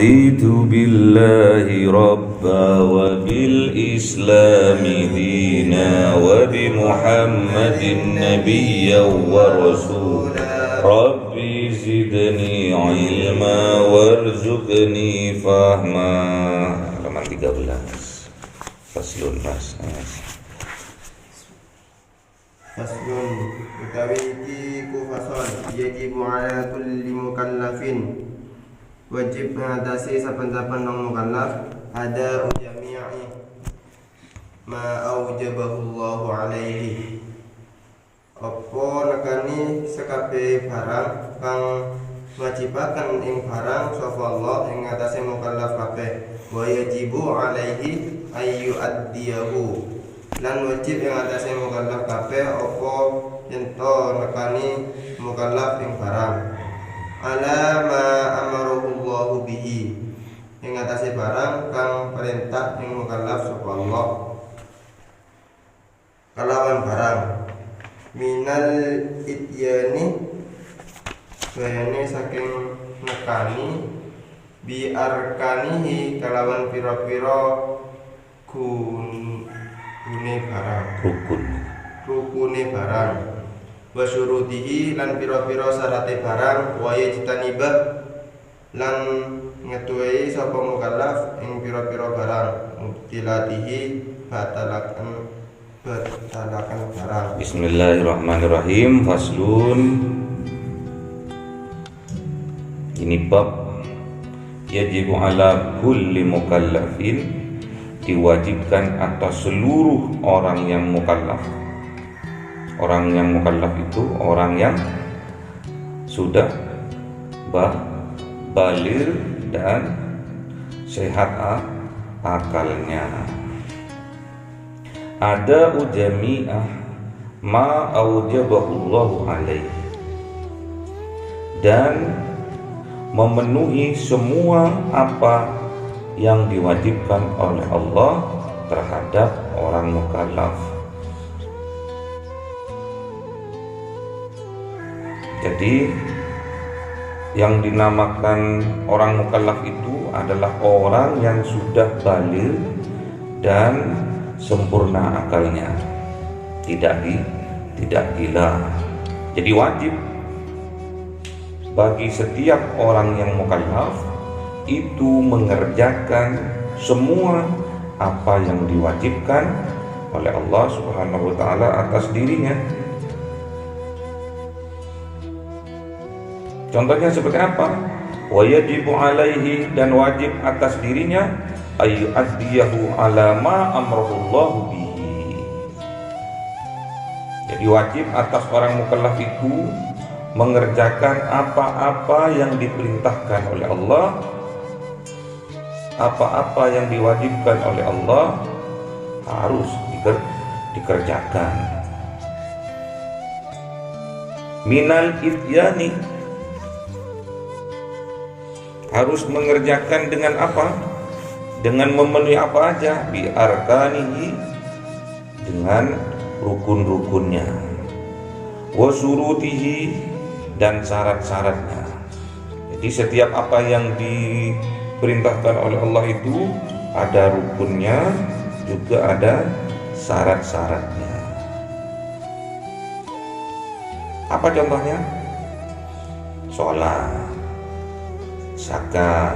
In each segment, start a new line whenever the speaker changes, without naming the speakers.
رضيت بالله ربا وبالإسلام دينا وبمحمد نبيا ورسولا ربي زدني علما وارزقني فهما. Halaman 13. Faslun mas.
Faslun utawi iki ku fasal yajibu ala kulli mukallafin wajib ngatasi saben-saben wong mukallaf ada jami'i ma aujabahu Allahu alaihi apa nekani sekabeh barang kang wajibaken ing barang sapa Allah ing ngatasi mukallaf kabeh wa yajibu alaihi ayu addiyahu lan wajib ing atase mukallaf kabeh apa ento nekani mukallaf ing barang ala ma amarahu Allahu bihi ing atase barang kang perintah ing mukallaf sapa Allah kalawan barang minal ityani bayane saking nekani bi arkanihi kalawan pira-pira rukune barang wa syurutihi lan pira-pira syarate barang wa yajtanibah lan ngetuai sapa mukallaf ing pira-pira barang mubtilatihi batalakan barang.
Bismillahirrahmanirrahim. Faslun. Ini bab yajibu ala kulli mukallafin, diwajibkan atas seluruh orang yang mukallaf. Orang yang mukallaf itu orang yang sudah baligh dan sehat akalnya. Ada jami'ah ma aujabahullahu alaihi, dan memenuhi semua apa yang diwajibkan oleh Allah terhadap orang mukallaf. Jadi yang dinamakan orang mukallaf itu adalah orang yang sudah baligh dan sempurna akalnya, tidak gila. Jadi wajib bagi setiap orang yang mukallaf itu mengerjakan semua apa yang diwajibkan oleh Allah Subhanahu wa taala atas dirinya. Contohnya seperti apa? Wa yajibu alaihi, dan wajib atas dirinya ayu addiyahu ala ma amrahullahu bihi. Jadi wajib atas orang mukallaf itu mengerjakan apa-apa yang diperintahkan oleh Allah, apa-apa yang diwajibkan oleh Allah harus dikerjakan. Minal ityani, harus mengerjakan dengan apa? Dengan memenuhi apa aja? Bi arkanihi, dengan rukun-rukunnya, wa syurutihi, dan syarat-syaratnya. Jadi setiap apa yang diperintahkan oleh Allah itu ada rukunnya, juga ada syarat-syaratnya. Apa contohnya? Sholat, zakat,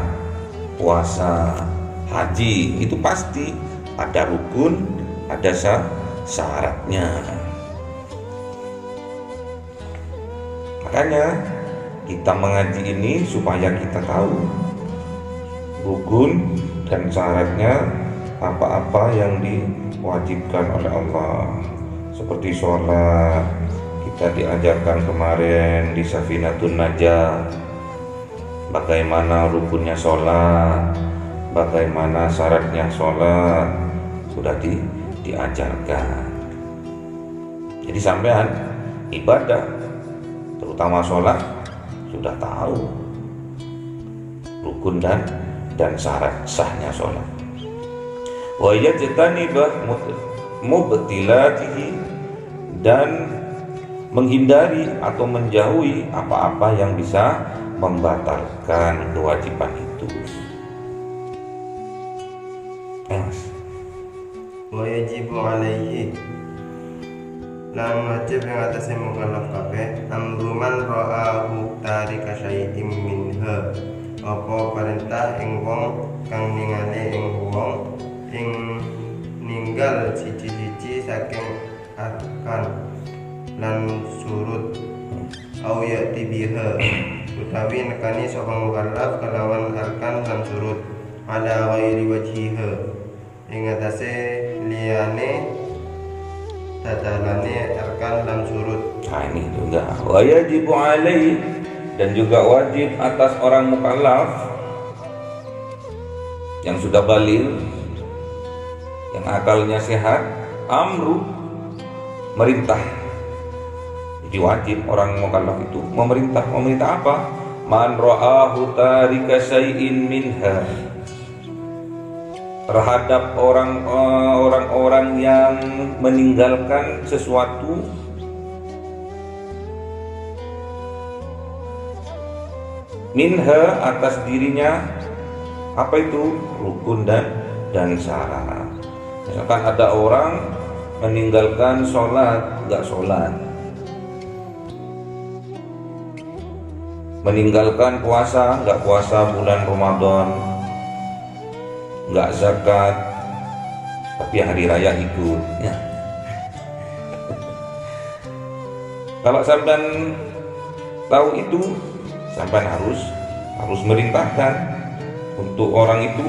puasa, haji, itu pasti ada rukun, ada syaratnya. Makanya kita mengaji ini supaya kita tahu rukun dan syaratnya apa-apa yang diwajibkan oleh Allah. Seperti sholat, kita diajarkan kemarin di Safinatun Najah bagaimana rukunnya sholat, bagaimana syaratnya sholat, sudah diajarkan. Jadi sampean ibadah, terutama sholat, sudah tahu rukun dan syarat sahnya sholat. Wa yajtanibah mubtilatihi, dan menghindari atau menjauhi apa-apa yang bisa membatalkan kewajiban itu. Mas.
Wa yajibu alaihi lan wajib yang atasnya mukallaf kabeh amru man ra'ahu tarika syai'im minha apa perintah ing wong kang ningali ing wong ing ninggal siji-siji saking arkan lan surut au ya'ti biha utawi nekani sapa mukallaf kelawan arkan lan surut ala ghairi wajhiha ing atase liyane tadalane arkan dan surut.
Nah ini juga wajibu alaihi, dan juga wajib atas orang mukallaf yang sudah baligh, yang akalnya sehat, amru, merintah. Jadi wajib orang mukallaf itu memerintah. Memerintah apa? Man ra'ahu tarika syai'in minha, terhadap orang-orang yang meninggalkan sesuatu minha atas dirinya, apa itu? Rukun dan syarat. Misalkan ada orang meninggalkan sholat, nggak sholat, meninggalkan puasa, nggak puasa bulan Ramadan, nggak zakat, tapi hari raya ikut ya. Kalau sampean tahu itu, sampean harus merintahkan untuk orang itu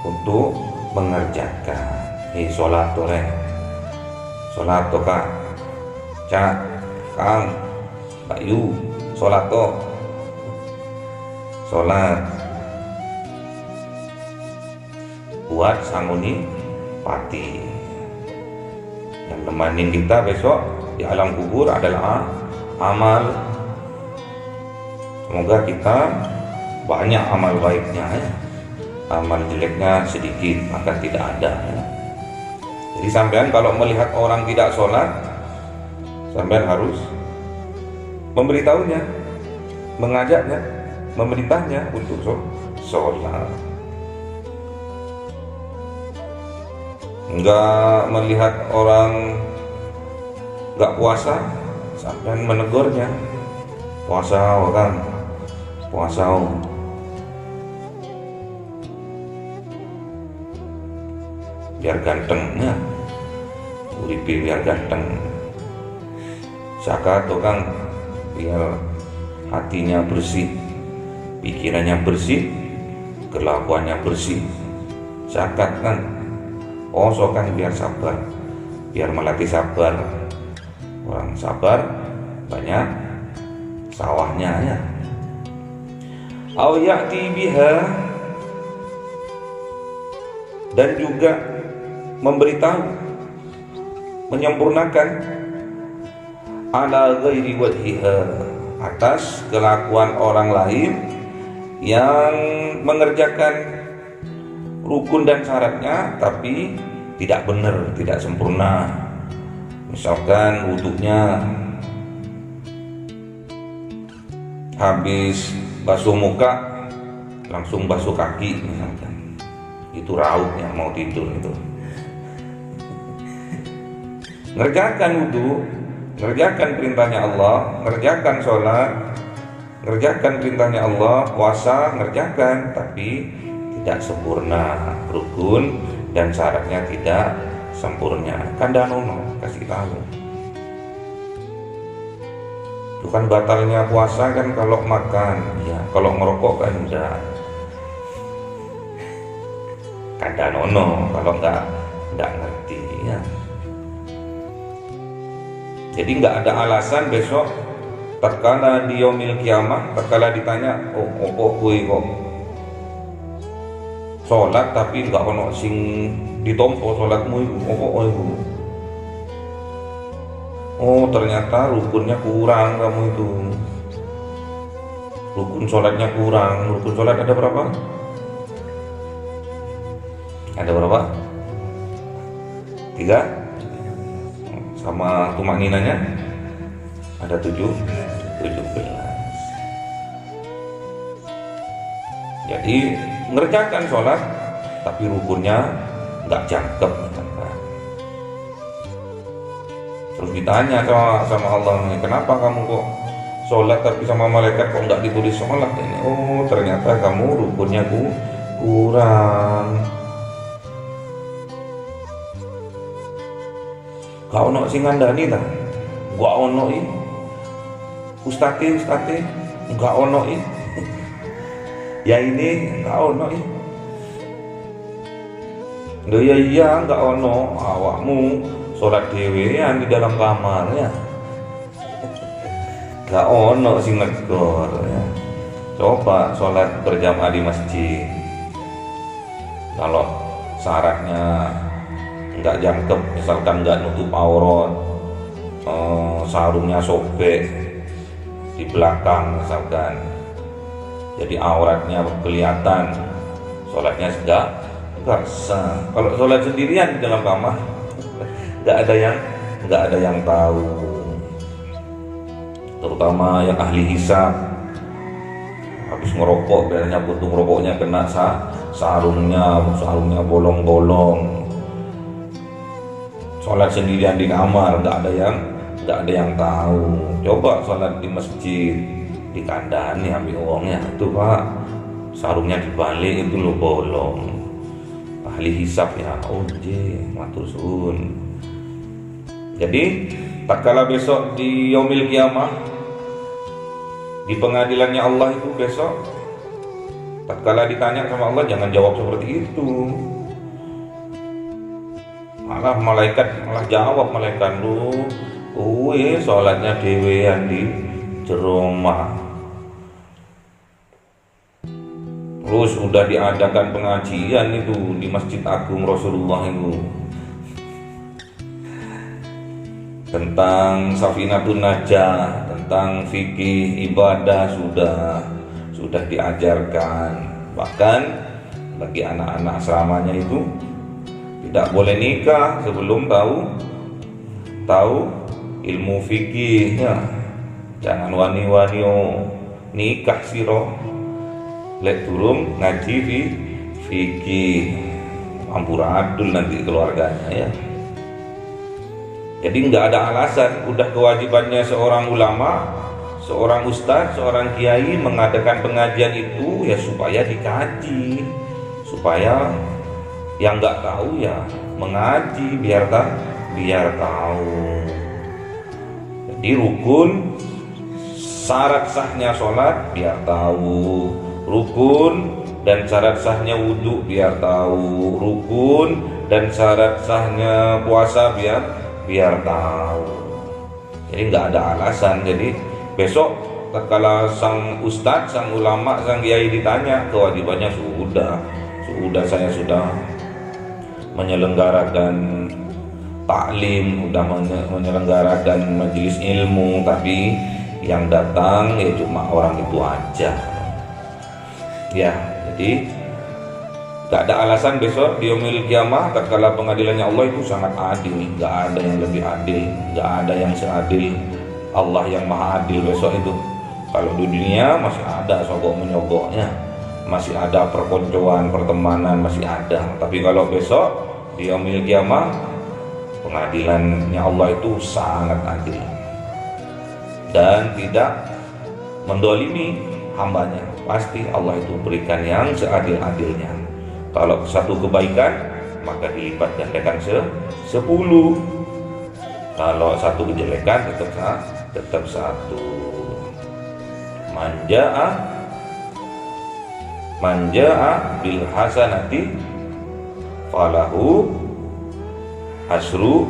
untuk mengerjakan. Sholat tore, sholat to kak, cak, kang, Pak Yu, sholat to, sholat buat sanguni pati. Yang nemanin kita besok di alam kubur adalah amal. Semoga kita banyak amal baiknya ya. Amal jeleknya sedikit maka tidak ada ya. Jadi sampean kalau melihat orang tidak sholat, sampean harus memberitahunya, mengajaknya, memerintahnya untuk sholat. Enggak melihat orang enggak puasa, sampean menegurnya. Puasa orang, puasa. Biar gantengnya, uripe biar ganteng. Zakat orang biar hatinya bersih, pikirannya bersih, kelakuannya bersih. Zakat kan poso kan biar sabar, biar melatih sabar. Orang sabar banyak sawahnya ya. Au ya'ti biha, dan juga memberitahu, menyempurnakan ala ghairi wajhiha, atas kelakuan orang lain yang mengerjakan rukun dan syaratnya tapi tidak benar, tidak sempurna. Misalkan wudhunya habis basuh muka langsung basuh kaki misalkan, itu raut yang mau tidur itu. Ngerjakan wudhu, ngerjakan perintahnya Allah, ngerjakan sholat, ngerjakan perintahnya Allah, puasa, ngerjakan, tapi tidak sempurna, rukun dan syaratnya tidak sempurna. Kandanono kasih tahu. Itu kan batalnya puasa kan kalau makan, ya. Kalau ngerokok kan enggak. Kandanono kalau enggak ngerti ya. Jadi enggak ada alasan besok tatkala di yaumil kiamah, tatkala ditanya, oh opo kuwi kok sholat tapi enggak ono sing ditompo sholatmu itu, opo iku? Oh ternyata rukunnya kurang kamu itu, rukun sholatnya kurang. Rukun sholat ada berapa? Ada berapa? 3. Sama tumak ninanya ada 17. Jadi ngerjakan sholat tapi rukunnya nggak jangkep. Terus ditanya sama Allah, kenapa kamu kok sholat tapi sama malaikat kok nggak ditulis sholat ini? Oh ternyata kamu rukunnya kurang. Gak ono sing ngandani ta? Gak ono i. Ustate gak ono i. Ya ini gak ono i. Loh iya gak ono, awakmu sholat dhewean di dalam kamar ya. Gak ono sing negor ya. Coba sholat berjamaah di masjid. Kalau syaratnya nggak jangkep, misalkan nggak nutup aurat, sarungnya sobek di belakang misalkan, jadi auratnya kelihatan, sholatnya nggak sah. Kalau sholat sendirian di dalam kamar, nggak ada yang tahu, terutama yang ahli hisab. Habis ngerokok, biasanya puntung rokoknya kena sarungnya bolong-bolong. Sholat sendirian di kamar, nggak ada yang tahu. Coba sholat di masjid, dikandani ambil uangnya. Itu Pak, sarungnya dibalik itu lo bolong. Ahli hisab ya, matur suwun. Jadi tatkala besok di yaumil kiamah, di pengadilannya Allah itu besok, tatkala ditanya sama Allah, jangan jawab seperti itu. Malah jawab malaikat lu, sholatnya dewean di rumah. Terus udah diadakan pengajian itu di Masjid Agung Rasulullah itu tentang Safinatun Najah, tentang fikih ibadah sudah diajarkan. Bahkan bagi anak-anak asramanya itu tidak boleh nikah sebelum tahu ilmu fikih ya. Jangan wani-wani nikah siro lek durung ngaji fikih, amburadul nanti keluarganya ya. Jadi nggak ada alasan, udah kewajibannya seorang ulama, seorang ustadz, seorang kiai mengadakan pengajian itu ya supaya dikaji, supaya yang nggak tahu ya mengaji biar tahu. Jadi rukun syarat sahnya sholat biar tahu, rukun dan syarat sahnya wudhu biar tahu, rukun dan syarat sahnya puasa biar tahu. Jadi nggak ada alasan. Jadi besok tatkala sang ustadz, sang ulama, sang kiai ditanya, kewajibannya saya sudah menyelenggarakan taklim, sudah menyelenggarakan majelis ilmu, tapi yang datang ya cuma orang itu aja ya. Jadi gak ada alasan besok di yaumil kiamah tatkala pengadilannya Allah itu sangat adil. Gak ada yang lebih adil, gak ada yang seadil Allah yang maha adil besok itu. Kalau di dunia masih ada sogok menyogoknya, masih ada perkoncoan, pertemanan masih ada. Tapi kalau besok di yaumil kiamah pengadilannya Allah itu sangat adil dan tidak mendolimi hambanya. Pasti Allah itu berikan yang seadil-adilnya. Kalau satu kebaikan maka dilipat gandakan 10. Kalau satu kejelekan tetap satu. Manja'a bil hasanati falahu asru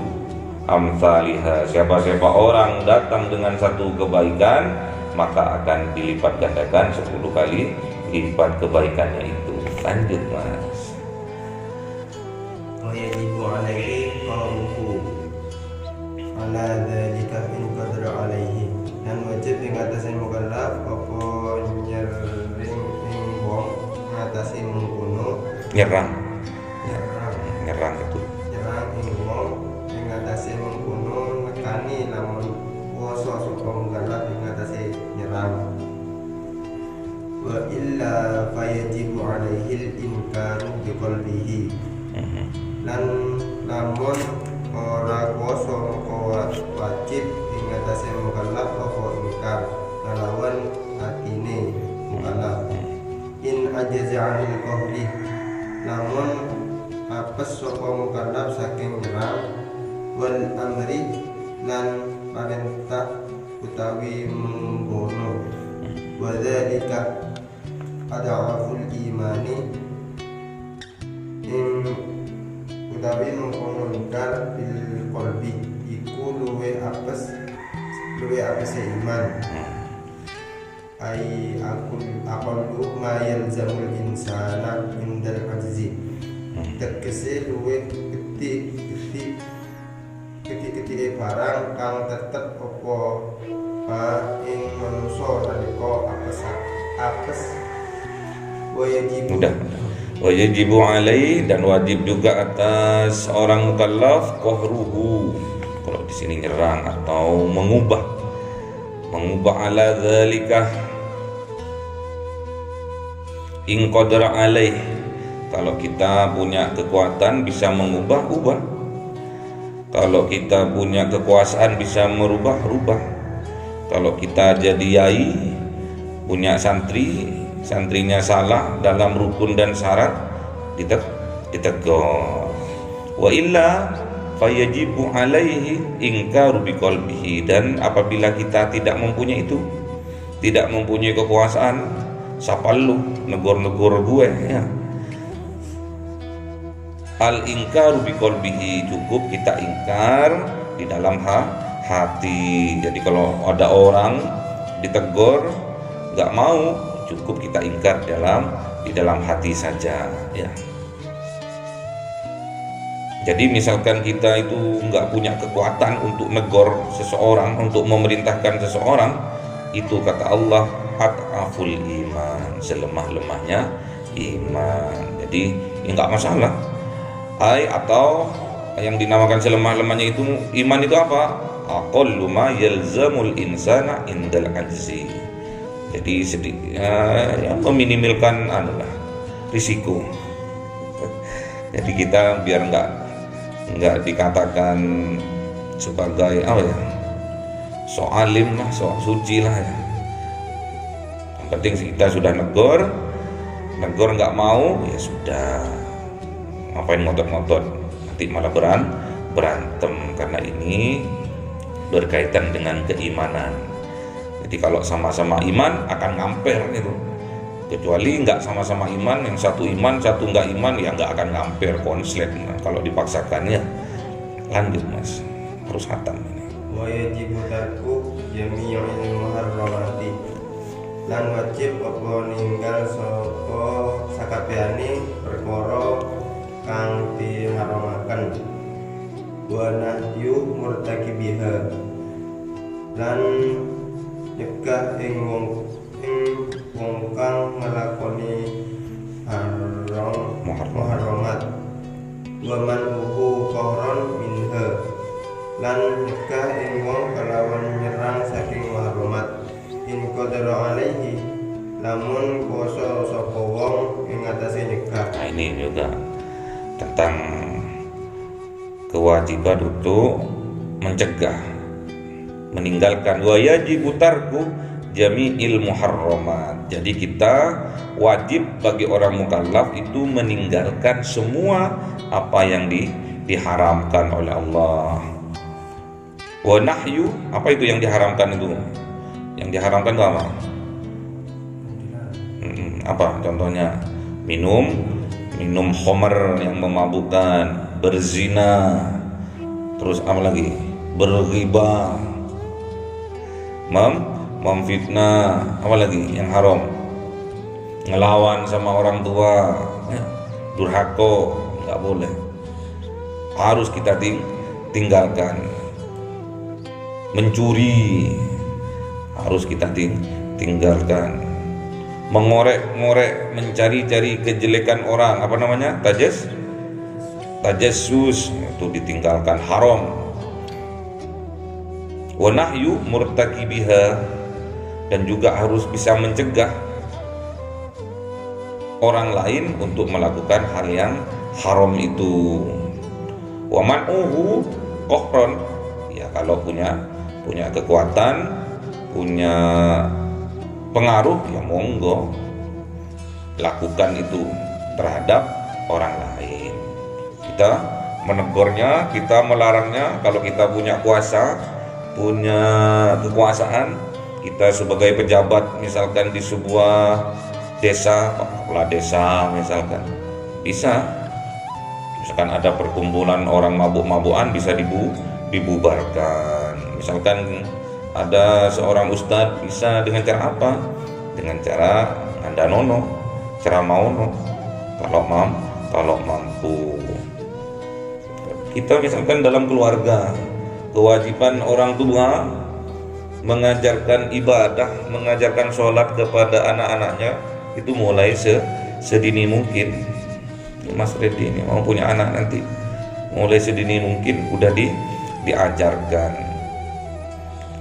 amsalihha. Siapa orang datang dengan satu kebaikan maka akan dilipat gandakan 10 kali lipat kebaikannya itu. Lanjut Mas.
Wa yajibu alaihi qawluhu ala dzalika in qadara alaihi. Dan wajib ing atase mukallaf apa nyering ing wong ngatasi mengkono
Nyerang itu.
Nyerang ing wong ing ngatasi mengkono nekani lamun puasa sapa mukallaf ing ngatasi nyerang. Wa illa fayajibu alaihi al-inkaru biqalbihi. lan lamun ora kuwasa maka wajib ing atase mukallaf apa ingkar nglawan atine mukallaf. In ajaza 'anil qawli, lamun apes sapa mukallaf saking nyerang, wal amri lan perintah utawi mengkono, wa dzalika ad'aful imani ing utawi mengkono ingkar bil qalbi iku luwe apes iman. Ai aqulu ma yalzamul insana indal ajzi, tegese luwe ketik barang kang tetep apa ing manusa nalika apes
mudah. Wajibu alaihi, dan wajib juga atas orang mukallaf qahruhu, kalau di sini nyerang atau mengubah ala dzalika in qadara alaih. Kalau kita punya kekuatan bisa ubah. Kalau kita punya kekuasaan bisa rubah. Kalau kita jadi yai, punya santrinya salah dalam rukun dan syarat, ditegur. Wa illa fayajibu alaihi ingkaru biqalbihi, dan apabila kita tidak mempunyai itu, tidak mempunyai kekuasaan, siapa lu negor gue ya. Al ingkaru biqalbihi, cukup kita ingkar di dalam hati. Jadi kalau ada orang ditegur nggak mau, cukup kita ingkar di dalam hati saja ya. Jadi misalkan kita itu nggak punya kekuatan untuk negor seseorang, untuk memerintahkan seseorang, itu kata Allah at'aful iman, selemah-lemahnya iman. Jadi nggak masalah. Atau yang dinamakan selemah-lemahnya itu iman itu apa? Aqallu ma yalzamul insana indal ajzi. Jadi ya, meminimalkan risiko. Jadi kita biar nggak dikatakan sebagai sok alim lah, sok suci lah ya. Yang penting kita sudah negor nggak mau, ya sudah, ngapain ngotot-ngotot, nanti malah berantem, karena ini berkaitan dengan keimanan. Jadi kalau sama-sama iman akan ngamper gitu. Kecuali nggak sama-sama iman, yang satu iman satu nggak iman, ya nggak akan ngamper, konslet. Kalau dipaksakan ya. Lanjut mas, harus hatam ini.
Wa yajibu tarku jami'il muharramati, lan wajib apa ninggal saka sakabehane perkara kang diharamaken. Wa nahyu murtakibiha, lan nyegah ing wong kang nglakoni muharramat. Wa man uhu qahran minha, lan nyegah ing wong kalawan nyerang saking muharramat. In qadara alaihi, lamun kuwasa sapa wong ing atase nyegah.
Nah ini juga tentang kewajiban untuk mencegah, meninggalkan. Wa yajibu tarku jami'il muharramat. Jadi kita wajib bagi orang mukallaf itu meninggalkan semua apa yang diharamkan oleh Allah. Wa nahyu, apa itu yang diharamkan itu? Yang diharamkan itu apa? Apa contohnya? Minum khamr yang memabukkan, berzina, terus apa lagi? Berghibah, memfitnah, apa lagi yang haram? Ngelawan sama orang tua, ya, durhaka, nggak boleh. Harus kita tinggalkan. Mencuri harus kita tinggalkan. Mengorek-ngorek, mencari-cari kejelekan orang, apa namanya? Tajassus, itu ditinggalkan, haram. Wa nahyu murtakibiha, dan juga harus bisa mencegah orang lain untuk melakukan hal yang haram itu. Wa man'uhu qahron, ya kalau punya kekuatan, punya pengaruh, ya monggo lakukan itu terhadap orang lain. Kita menegurnya, kita melarangnya kalau kita punya kuasa, punya kekuasaan. Kita sebagai pejabat misalkan di sebuah desa, kepala desa misalkan, misalkan ada perkumpulan orang mabuk-mabukan, bisa dibubarkan. Misalkan ada seorang ustadz, bisa dengan cara apa? Dengan cara ngandanono, cara mauno, kalau mampu. Kita misalkan dalam keluarga, kewajiban orang tua mengajarkan ibadah, mengajarkan sholat kepada anak-anaknya itu mulai sedini mungkin. Mas Reddy ini mau punya anak nanti, mulai sedini mungkin udah diajarkan.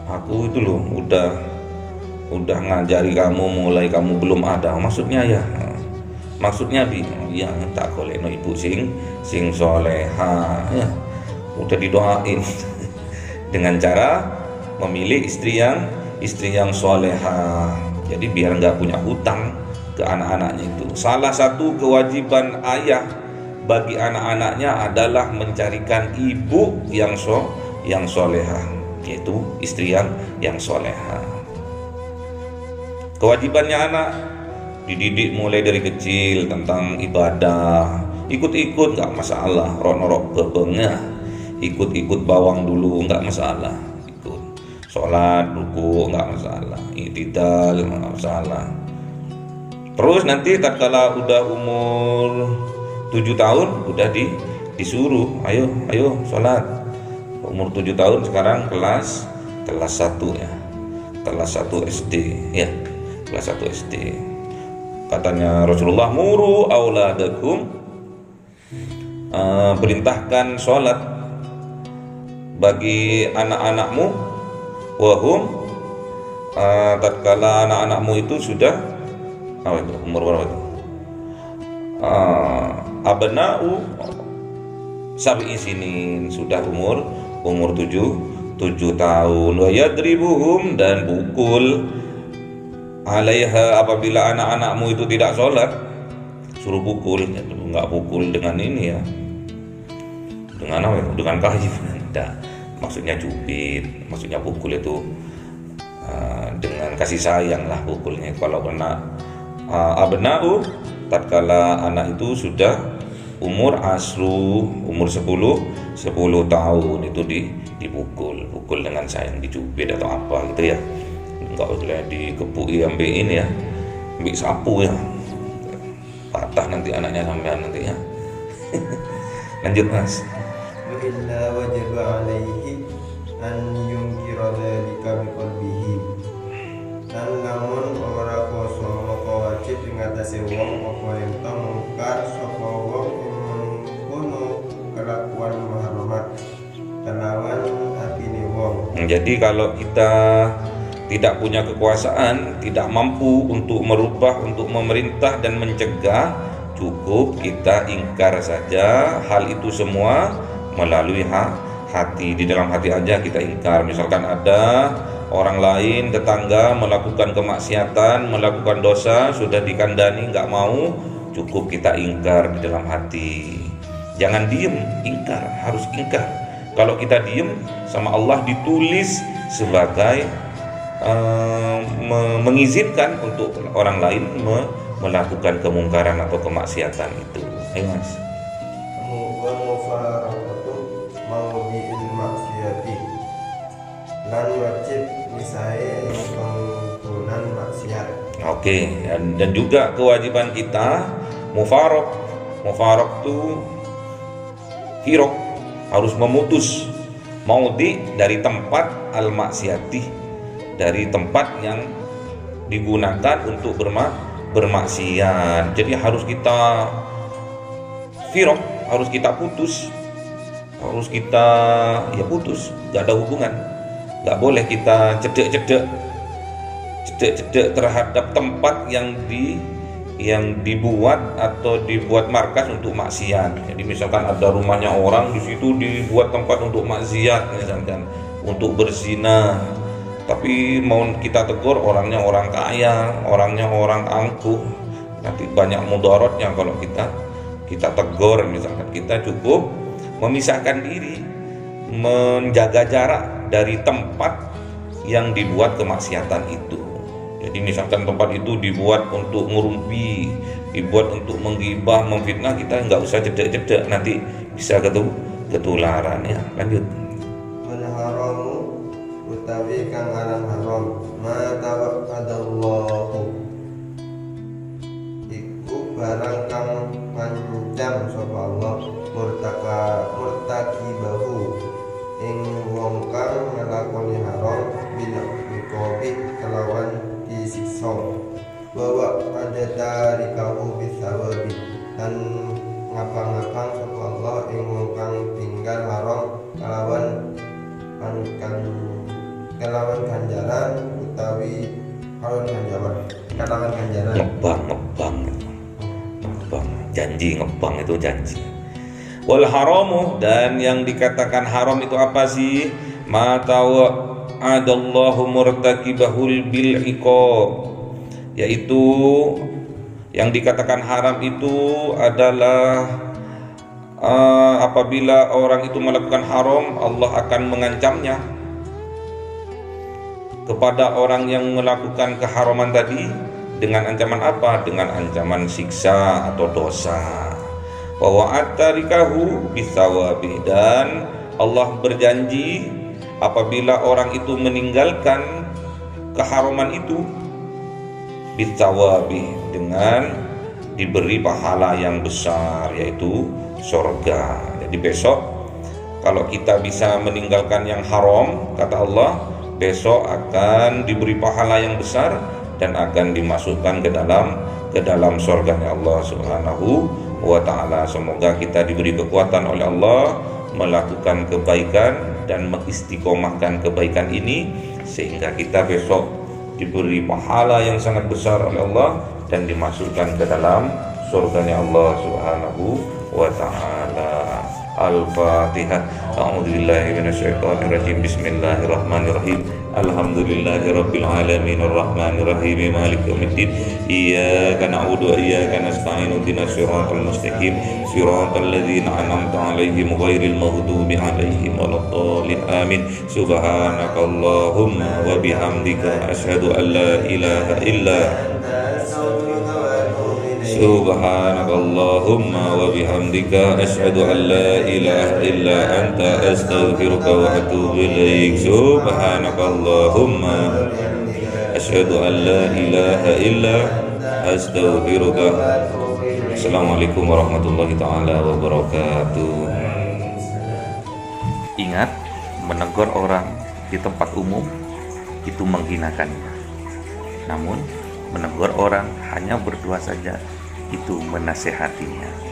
Aku itu loh udah ngajari kamu mulai kamu belum ada, maksudnya ya, tak boleh no ibu sing soleha, ya udah didoain dengan cara memilih istri yang soleha. Jadi biar nggak punya hutang ke anak-anaknya. Itu salah satu kewajiban ayah bagi anak-anaknya adalah mencarikan ibu yang soleha, yaitu istri yang soleha. Kewajibannya anak dididik mulai dari kecil tentang ibadah, ikut-ikut nggak masalah, ronorok bebengah, ikut-ikut bawang dulu nggak masalah, sholat, ruku nggak masalah, i'tidal nggak masalah. Terus nanti tatkala udah umur 7 tahun udah disuruh ayo sholat. Umur 7 tahun sekarang kelas 1 ya, kelas 1 SD ya, kelas 1 SD. Katanya Rasulullah, muru auladakum, perintahkan sholat bagi anak-anakmu, wahum, tatkala anak-anakmu itu sudah umur berapa itu? Abna'u sab'i sinin, sudah umur 7 tahun. Wa yadribuhum, dan pukul alaiha apabila anak-anakmu itu tidak sholat, suruh pukul. Enggak pukul dengan ini ya, dengan apa ya? Dengan kayu. Tidak, maksudnya cubit, maksudnya pukul itu dengan kasih sayang lah pukulnya. Kalau kena abna'u, tatkala anak itu sudah umur 10 tahun itu dipukul dengan sayang, dicubit atau apa gitu ya. Enggak boleh dikepui ambil ini ya, ambil sapu ya, patah nanti anaknya sampean nanti ya. Lanjut Mas.
Illa wajib alaihi an yunkira dzalika biqalbihi. Dan lamun ora kuasa maka wajib ngatasi wong apa ento mungkar sapa wong kono kelakuan mahrumat kelawan atine wong.
Jadi kalau kita tidak punya kekuasaan, tidak mampu untuk merubah, untuk memerintah dan mencegah, cukup kita ingkar saja hal itu semua melalui hati. Di dalam hati aja kita ingkar. Misalkan ada orang lain, tetangga melakukan kemaksiatan, melakukan dosa, sudah dikandani nggak mau, cukup kita ingkar di dalam hati. Jangan diem, ingkar, harus ingkar. Kalau kita diem, sama Allah ditulis sebagai mengizinkan untuk orang lain melakukan kemungkaran atau kemaksiatan itu. Ayo Mas.
Dan wajib misalnya penggunaan maksiat.
Oke, dan juga kewajiban kita mufarok itu firok, harus memutus maudi dari tempat al-maksiati, dari tempat yang digunakan untuk bermaksiat. Jadi harus kita firok, harus kita putus, harus kita putus, gak ada hubungan. Gak boleh kita cedek terhadap tempat yang yang dibuat atau dibuat markas untuk maksiat. Jadi misalkan ada rumahnya orang, di situ dibuat tempat untuk maksiat, misalkan untuk berzina. Tapi mau kita tegur, orangnya orang kaya, orangnya orang angkuh, nanti banyak mudaratnya kalau kita tegur. Misalkan kita cukup memisahkan diri, menjaga jarak dari tempat yang dibuat kemaksiatan itu. Jadi misalkan tempat itu dibuat untuk ngurumpi, dibuat untuk menggibah, memfitnah, kita nggak usah cedek-cedek, nanti bisa ketularan ya. Lanjut.
Wal haramu utawi kang aran haram ma tawaqqadallahu iku barang kang ngancam sapa Allah murtakibahu ing wong kang nglakoni haram bila iqabi kelawan disiksa bahwa ada tarikahu bisawabi dan ngapang-ngapang sapa Allah ing wong kang tinggal haram kelawan ganjaran utawi kelawan ganjaran
ngebang janji, ngebang itu janji. Wal haramu, dan yang dikatakan haram itu apa sih? Ma tawa'adallahu murtakibahul bil iqab, yaitu yang dikatakan haram itu adalah apabila orang itu melakukan haram, Allah akan mengancamnya kepada orang yang melakukan keharaman tadi. Dengan ancaman apa? Dengan ancaman siksa atau dosa. Wa wa'atarikahu bisawabi, dan Allah berjanji apabila orang itu meninggalkan keharaman itu bisawabi, dengan diberi pahala yang besar, yaitu surga. Jadi besok kalau kita bisa meninggalkan yang haram, kata Allah, besok akan diberi pahala yang besar dan akan dimasukkan ke dalam surganya Allah Subhanahu wa ta'ala. Semoga kita diberi kekuatan oleh Allah melakukan kebaikan dan mengistiqomahkan kebaikan ini, sehingga kita besok diberi pahala yang sangat besar oleh Allah dan dimasukkan ke dalam surganya Allah Subhanahu wa ta'ala. Al-Fatihah. A'udzubillahi minasyaitonirrajim. Bismillahirrahmanirrahim. Alhamdulillahirabbil alamin arrahmanir rahim maliki yaumiddin. Iyyaka na'budu wa iyyaka nasta'in. Ihdinas siratal mustaqim. Siratal ladzina an'amta 'alaihim ghairil maghdubi 'alaihim waladdallin. Amin. Subhanakallahumma wa bihamdika asyhadu an la ilaha illa Subhanakallahumma wa bihamdika asyhadu an la ilaha illa anta astaghfiruka wa atubu ilaik. Subhanakallahumma asyhadu an la ilaha illa astaghfiruka. Assalamualaikum warahmatullahi taala wabarakatuh. Ingat, menegur orang di tempat umum itu menghinakannya. Namun menegur orang hanya berdua saja itu menasehatinya.